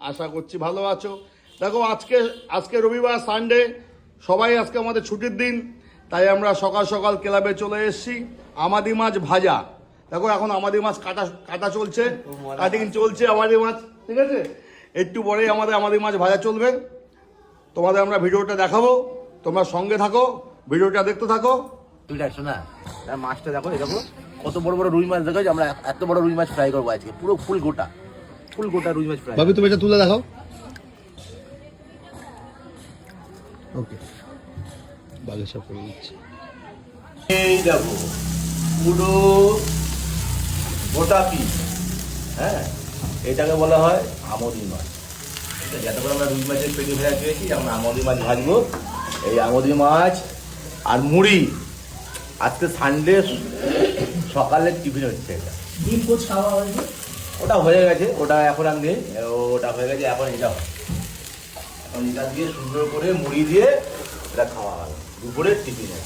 আশা করছি ভালো আছো। দেখো আজকে রবিবার সানডে, সবাই আজকে আমাদের ছুটির দিন, তাই আমরা সকাল সকাল ক্লাবে চলে এসেছি। আমাদি মাছ ভাজা, দেখো এখন আমাদি মাছ কাটা চলছে, কাটিং চলছে আমাদি মাছ, ঠিক আছে। একটু পরেই আমাদি মাছ ভাজা চলবে, তোমাদের আমরা ভিডিওটা দেখাবো, তোমরা সঙ্গে থাকো, ভিডিওটা দেখতে থাকো। তুই দেখছো না মাছটা, দেখো এই দেখো কত বড় বড় রুই মাছ, দেখো আমরা এত বড় রুই মাছ ফ্রাই করবো আজকে, পুরো ফুল গোটা রুই মাছ ফ্রাই। ভাবি তুমি এটা তুলে দেখাও। ওকে, বাগে সব করে দিচ্ছি। এই দেখো পুরো গোটা পিস, হ্যাঁ এটাকে বলা হয় আমদি মাছ। যাতে করে আমরা রুই মাছের পেটে ভেজা পেয়েছি, এখন আমদি মাছ ভাজবো। এই আমদি মাছ আর মুড়ি, আজকে সানডে সকালের টিফিন হচ্ছে এটা। ডিম পোচ খাওয়া হয়েছে, ওটা হয়ে গেছে, ওটা এখন আর নেই, ওটা হয়ে গেছে। এখন এটা এখন এটা দিয়ে সুন্দর করে মুড়ি দিয়ে এটা খাওয়া হবে দুপুরের টিফিনে।